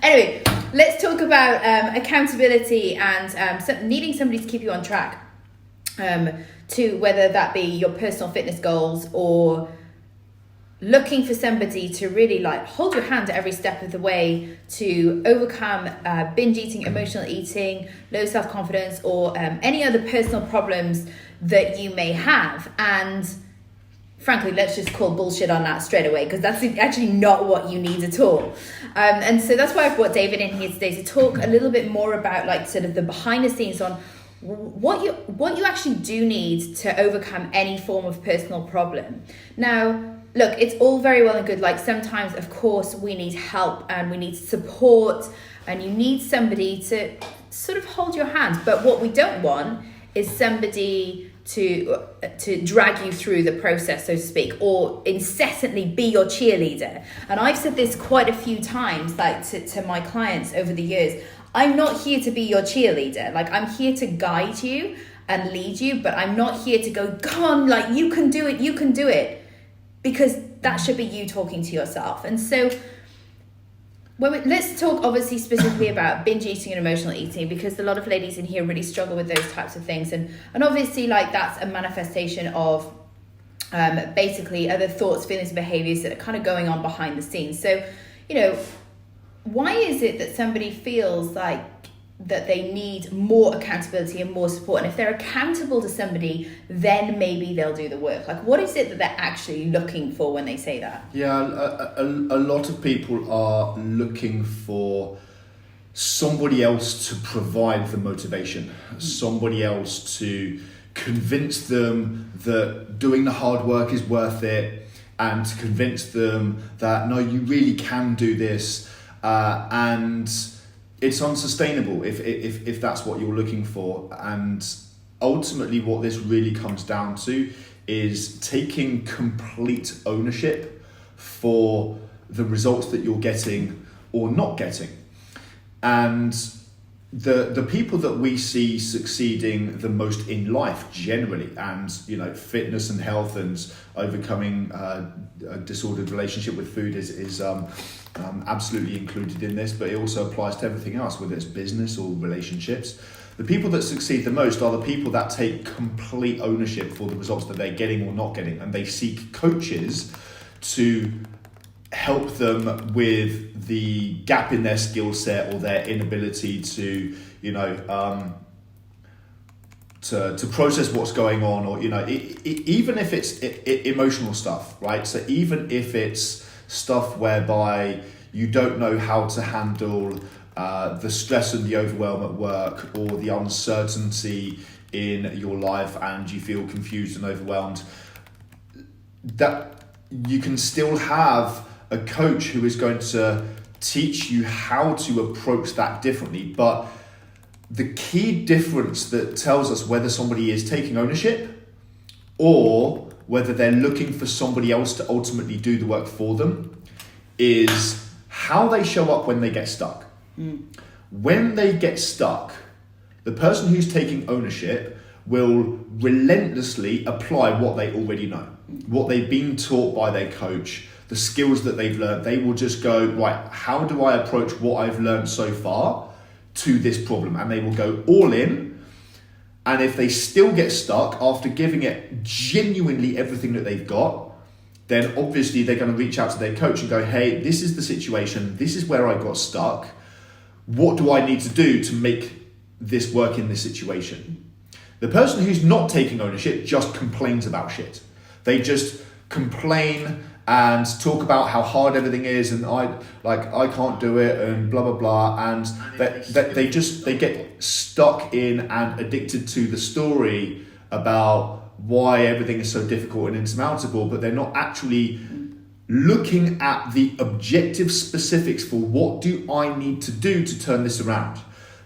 Anyway, let's talk about accountability and needing somebody to keep you on track, to whether that be your personal fitness goals or looking for somebody to really like hold your hand every step of the way to overcome binge eating, emotional eating, low self-confidence, or any other personal problems that you may have. And frankly, let's just call bullshit on that straight away, because that's actually not what you need at all. And so that's why I brought David in here today to talk a little bit more about like sort of the behind the scenes on what you actually do need to overcome any form of personal problem. Now, look, it's all very well and good. Like sometimes, of course, we need help and we need support and you need somebody to sort of hold your hand. But what we don't want is somebody to drag you through the process, so to speak, or incessantly be your cheerleader. And I've said this quite a few times, like to my clients over the years. I'm not here to be your cheerleader. Like, I'm here to guide you and lead you, but I'm not here to go, come on, like, you can do it. Because that should be you talking to yourself. And so let's talk obviously specifically about binge eating and emotional eating, because a lot of ladies in here really struggle with those types of things. And obviously, like, that's a manifestation of basically other thoughts, feelings, and behaviors that are kind of going on behind the scenes. So, you know, why is it that somebody feels like that they need more accountability and more support? And if they're accountable to somebody, then maybe they'll do the work. Like, what is it that they're actually looking for when they say that? Yeah, a lot of people are looking for somebody else to provide the motivation, somebody else to convince them that doing the hard work is worth it, and to convince them that, no, you really can do this, and it's unsustainable if that's what you're looking for. And ultimately what this really comes down to is taking complete ownership for the results that you're getting or not getting. And the people that we see succeeding the most in life generally, and you know, fitness and health and overcoming a disordered relationship with food is absolutely included in this, but it also applies to everything else, whether it's business or relationships. The people that succeed the most are the people that take complete ownership for the results that they're getting or not getting, and they seek coaches to help them with the gap in their skill set or their inability to, you know, to process what's going on, or, you know, even if it's emotional stuff, right? So even if it's stuff whereby you don't know how to handle the stress and the overwhelm at work, or the uncertainty in your life, and you feel confused and overwhelmed, that you can still have a coach who is going to teach you how to approach that differently. But the key difference that tells us whether somebody is taking ownership or whether they're looking for somebody else to ultimately do the work for them is how they show up when they get stuck. When they get stuck, the person who's taking ownership will relentlessly apply what they already know, what they've been taught by their coach, the skills that they've learned. They will just go, right, how do I approach what I've learned so far to this problem? And they will go all in. And if they still get stuck after giving it genuinely everything that they've got, then obviously they're going to reach out to their coach and go, hey, this is the situation. This is where I got stuck. What do I need to do to make this work in this situation? The person who's not taking ownership just complains about shit. They just complain and talk about how hard everything is, and I can't do it, and blah blah blah, and they get stuck in and addicted to the story about why everything is so difficult and insurmountable, but they're not actually looking at the objective specifics for what do I need to do to turn this around.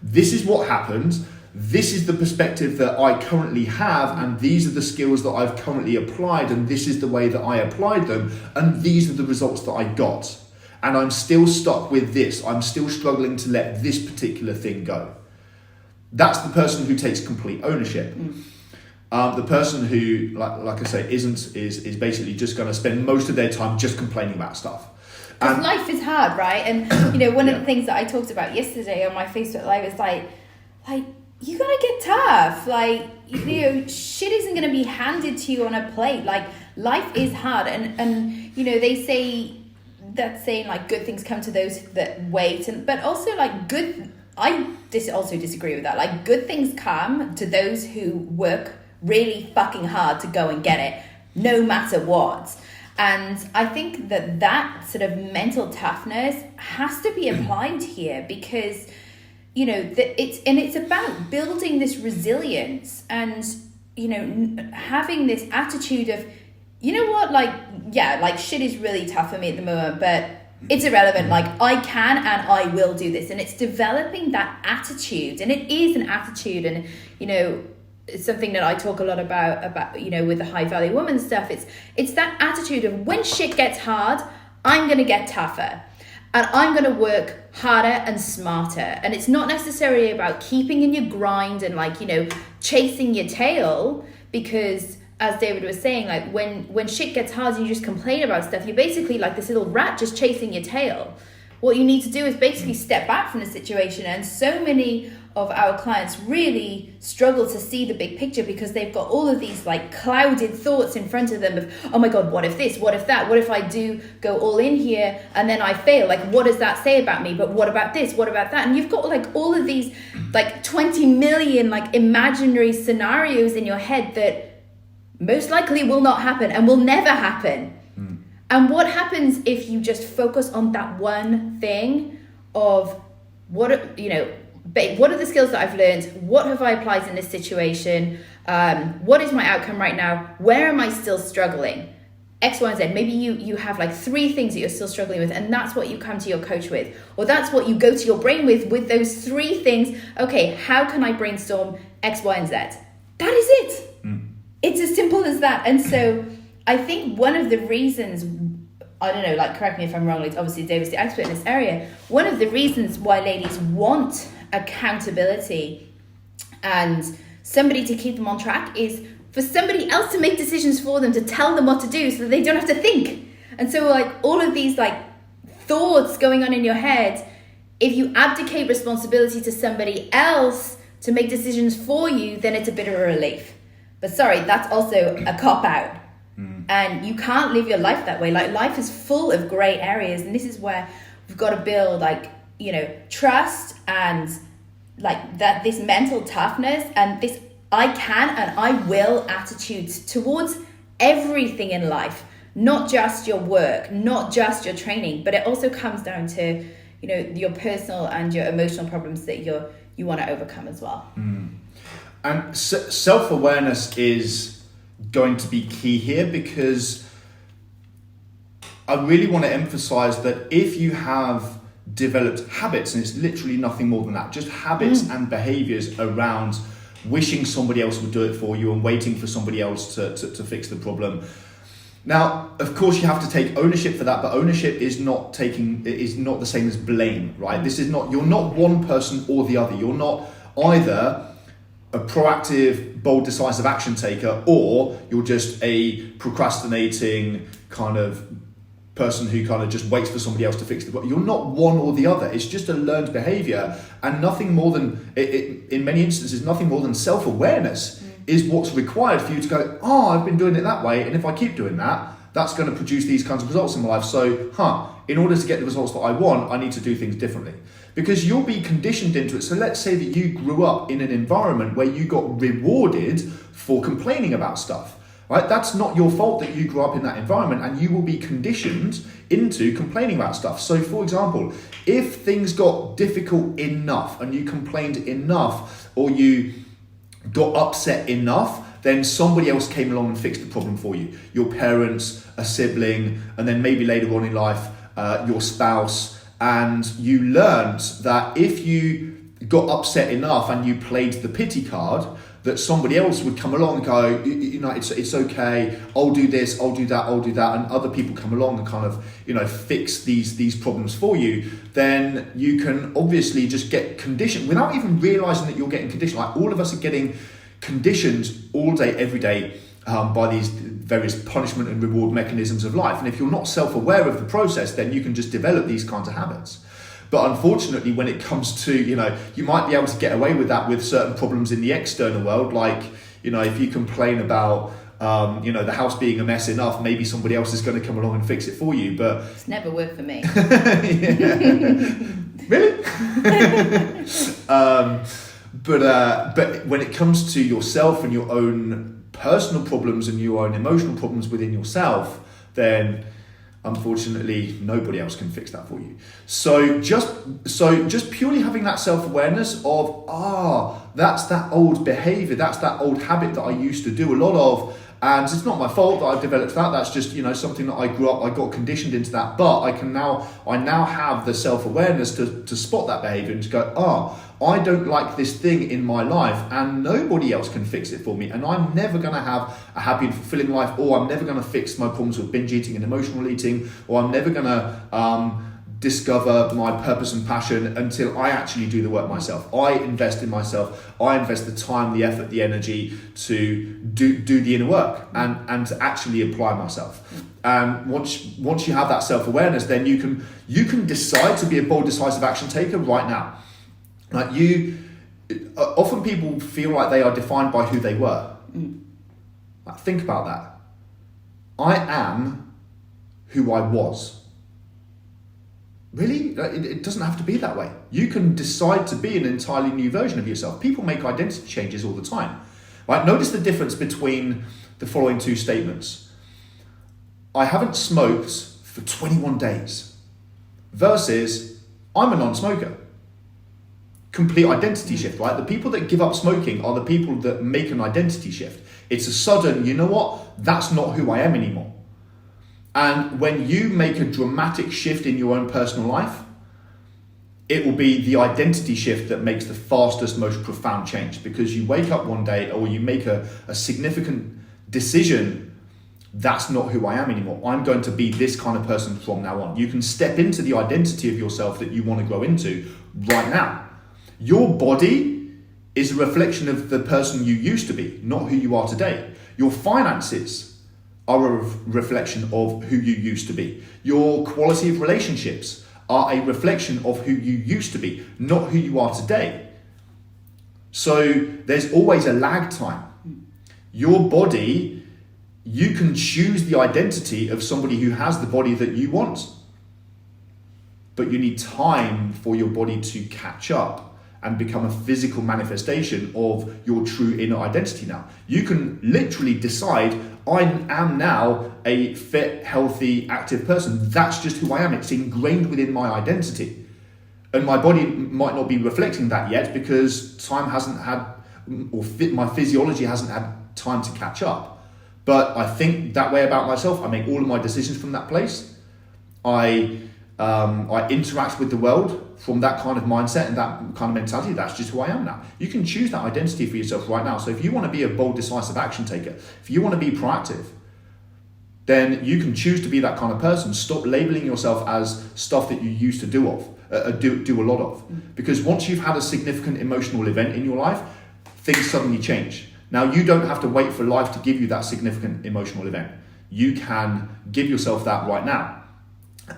This is what happened. This is the perspective that I currently have, and these are the skills that I've currently applied, and this is the way that I applied them, and these are the results that I got. And I'm still stuck with this. I'm still struggling to let this particular thing go. That's the person who takes complete ownership. The person who, like I say, is basically just going to spend most of their time just complaining about stuff. Because life is hard, right? And, one of the things that I talked about yesterday on my Facebook Live is like, you gotta get tough. Like, shit isn't gonna be handed to you on a plate. Like, life is hard. And they say, that saying, like, good things come to those that wait. But also, like, I also disagree with that. Like, good things come to those who work really fucking hard to go and get it, no matter what. And I think that sort of mental toughness has to be applied here, because it's about building this resilience and having this attitude of, shit is really tough for me at the moment, but it's irrelevant. Like, I can and I will do this. And it's developing that attitude, and it is an attitude. And it's something that I talk a lot about with the high value woman stuff. It's that attitude of, when shit gets hard, I'm going to get tougher, and I'm going to work harder and smarter. And it's not necessarily about keeping in your grind and chasing your tail, because as David was saying, like, when shit gets hard and you just complain about stuff, you're basically like this little rat just chasing your tail. What you need to do is basically step back from the situation. And so many of our clients really struggle to see the big picture, because they've got all of these like clouded thoughts in front of them of, oh my God, what if this, what if that, what if I do go all in here and then I fail? Like, what does that say about me? But what about this? What about that? And you've got like all of these like 20 million like imaginary scenarios in your head that most likely will not happen and will never happen. And what happens if you just focus on that one thing of what are the skills that I've learned? What have I applied in this situation? What is my outcome right now? Where am I still struggling? X, Y, and Z. Maybe you have like 3 things that you're still struggling with, and that's what you come to your coach with. Or that's what you go to your brain with those 3 things. Okay, how can I brainstorm X, Y, and Z? That is it. It's as simple as that. And so I think one of the reasons, I don't know, like, correct me if I'm wrong, like, obviously David's the expert in this area. One of the reasons why ladies want accountability and somebody to keep them on track is for somebody else to make decisions for them, to tell them what to do so that they don't have to think. And so like all of these like thoughts going on in your head, if you abdicate responsibility to somebody else to make decisions for you, then it's a bit of a relief. But sorry, that's also a cop-out. And you can't live your life that way. Like, life is full of gray areas, and this is where we've got to build like, trust and like that, this mental toughness and this I can and I will attitude towards everything in life, not just your work, not just your training, but it also comes down to, your personal and your emotional problems that you want to overcome as well. And self-awareness is going to be key here, because I really want to emphasize that if you have developed habits, and it's literally nothing more than that, just habits and behaviors around wishing somebody else would do it for you and waiting for somebody else to fix the problem. Now, of course, you have to take ownership for that, but ownership is not the same as blame, right? You're not one person or the other. You're not either a proactive, bold, decisive action taker, or you're just a procrastinating kind of person who kind of just waits for somebody else to fix the problem. You're not one or the other. It's just a learned behavior, and nothing more than, in many instances, nothing more than self-awareness is what's required for you to go, I've been doing it that way, and if I keep doing that, that's going to produce these kinds of results in my life. So, in order to get the results that I want, I need to do things differently. Because you'll be conditioned into it. So let's say that you grew up in an environment where you got rewarded for complaining about stuff, right? That's not your fault that you grew up in that environment, and you will be conditioned into complaining about stuff. So for example, if things got difficult enough and you complained enough, or you got upset enough, then somebody else came along and fixed the problem for you. Your parents, a sibling, and then maybe later on in life, your spouse. And you learned that if you got upset enough and you played the pity card, that somebody else would come along and go, it's okay, I'll do this, I'll do that, and other people come along and kind of, fix these problems for you. Then you can obviously just get conditioned without even realizing that you're getting conditioned. Like, all of us are getting conditioned all day, every day, by these various punishment and reward mechanisms of life. And if you're not self-aware of the process, then you can just develop these kinds of habits. But unfortunately, when it comes to, you might be able to get away with that with certain problems in the external world, like, if you complain about, the house being a mess enough, maybe somebody else is going to come along and fix it for you. But it's never worked for me. Really? But when it comes to yourself and your own personal problems and your own emotional problems within yourself, then unfortunately nobody else can fix that for you. So just purely having that self-awareness of that's that old behavior, that's that old habit that I used to do a lot of, and it's not my fault that I've developed that. That's just something that I grew up, I got conditioned into that. But I now have the self-awareness to spot that behavior and to go, I don't like this thing in my life, and nobody else can fix it for me, and I'm never going to have a happy and fulfilling life, or I'm never going to fix my problems with binge eating and emotional eating, or I'm never going to discover my purpose and passion until I actually do the work myself. I invest in myself. I invest the time, the effort, the energy to do the inner work and to actually apply myself. And once you have that self-awareness, then you can decide to be a bold, decisive action taker right now. Like often people feel like they are defined by who they were. Like, think about that. I am who I was. Really? It doesn't have to be that way. You can decide to be an entirely new version of yourself. People make identity changes all the time. Right? Notice the difference between the following two statements. I haven't smoked for 21 days versus I'm a non-smoker. Complete identity shift, right? The people that give up smoking are the people that make an identity shift. It's a sudden, you know what? That's not who I am anymore. And when you make a dramatic shift in your own personal life, it will be the identity shift that makes the fastest, most profound change, because you wake up one day or you make a significant decision. That's not who I am anymore. I'm going to be this kind of person from now on. You can step into the identity of yourself that you want to grow into right now. Your body is a reflection of the person you used to be, not who you are today. Your finances are a reflection of who you used to be. Your quality of relationships are a reflection of who you used to be, not who you are today. So there's always a lag time. Your body, you can choose the identity of somebody who has the body that you want. But you need time for your body to catch up and become a physical manifestation of your true inner identity now. You can literally decide, I am now a fit, healthy, active person. That's just who I am. It's ingrained within my identity. And my body might not be reflecting that yet because time hasn't had, my physiology hasn't had time to catch up. But I think that way about myself. I make all of my decisions from that place. I interact with the world from that kind of mindset and that kind of mentality. That's just who I am now. You can choose that identity for yourself right now. So if you want to be a bold, decisive action taker, if you want to be proactive, then you can choose to be that kind of person. Stop labeling yourself as stuff that you used to do a lot of. Because once you've had a significant emotional event in your life, things suddenly change. Now, you don't have to wait for life to give you that significant emotional event. You can give yourself that right now.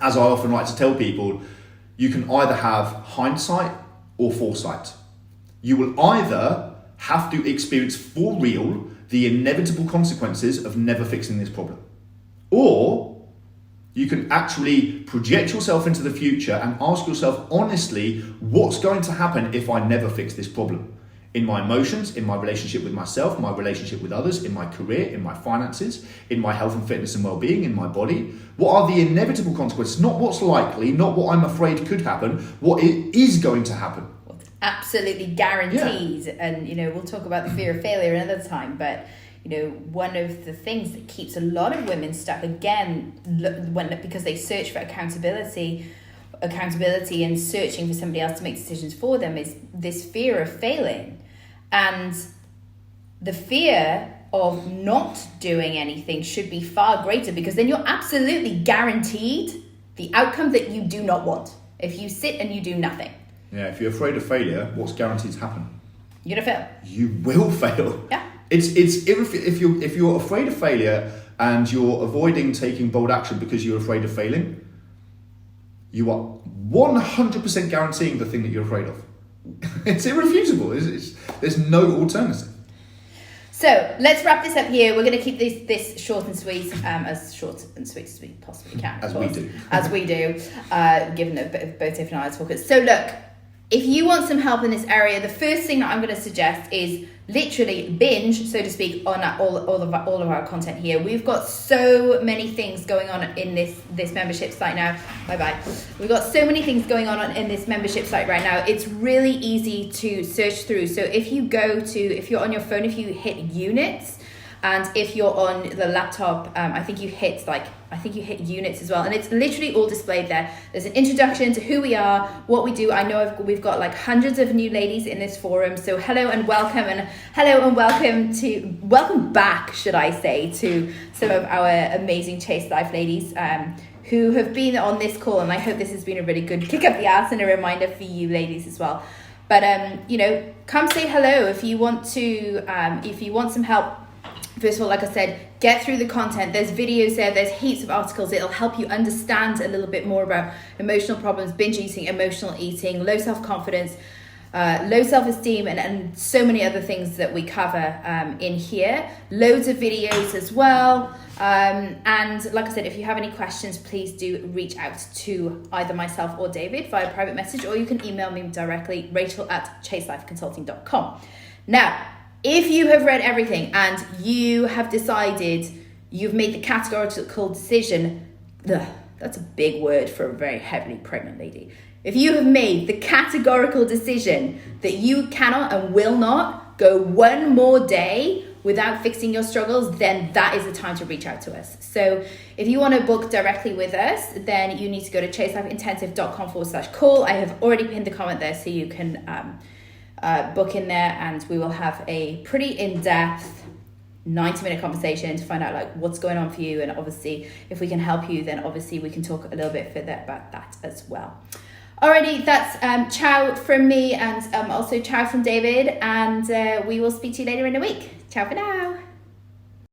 As I often like to tell people, you can either have hindsight or foresight. You will either have to experience for real the inevitable consequences of never fixing this problem, or you can actually project yourself into the future and ask yourself honestly, what's going to happen if I never fix this problem? In my emotions, in my relationship with myself, my relationship with others, in my career, in my finances, in my health and fitness and well-being, in my body. What are the inevitable consequences? Not what's likely, not what I'm afraid could happen, what is going to happen. Absolutely guaranteed. Yeah. And, we'll talk about the fear of failure another time, but, one of the things that keeps a lot of women stuck, again, because they search for accountability and searching for somebody else to make decisions for them, is this fear of failing. And the fear of not doing anything should be far greater, because then you're absolutely guaranteed the outcome that you do not want if you sit and you do nothing. Yeah, if you're afraid of failure, what's guaranteed to happen? You're going to fail. You will fail. Yeah. If you're afraid of failure and you're avoiding taking bold action because you're afraid of failing, you are 100% guaranteeing the thing that you're afraid of. It's irrefutable. There's no alternative. So let's wrap this up here. We're going to keep this short and sweet, as we possibly can. As we do. As we do, given that both Tiff and I are talkers. So look, if you want some help in this area, the first thing that I'm going to suggest is literally binge, so to speak, on all of our content here. We've got so many things going on in this membership site now. Bye. We've got so many things going on in this membership site right now. It's really easy to search through. So if you're on your phone, if you hit units, and if you're on the laptop, I think you hit units as well, and it's literally all displayed there. There's an introduction to who we are, what we do. I know we've got like hundreds of new ladies in this forum, so hello and welcome back, should I say, to some of our amazing Chase Life ladies who have been on this call, and I hope this has been a really good kick up the ass and a reminder for you ladies as well. But come say hello if you want some help. First of all, like I said, get through the content. There's videos there, there's heaps of articles. It'll help you understand a little bit more about emotional problems, binge eating, emotional eating, low self-confidence, low self-esteem, and so many other things that we cover in here. Loads of videos as well. And like I said, if you have any questions, please do reach out to either myself or David via private message, or you can email me directly, rachel@chaselifeconsulting.com. Now, if you have read everything and you have decided, you've made the categorical decision, that's a big word for a very heavily pregnant lady. If you have made the categorical decision that you cannot and will not go one more day without fixing your struggles, then that is the time to reach out to us. So if you want to book directly with us, then you need to go to chaselifeintensive.com/call. I have already pinned the comment there, so you can book in there, and we will have a pretty in-depth 90-minute conversation to find out like what's going on for you, and obviously if we can help you, then obviously we can talk a little bit further about that as well. Alrighty, that's ciao from me, and also ciao from David, and we will speak to you later in the week. Ciao for now.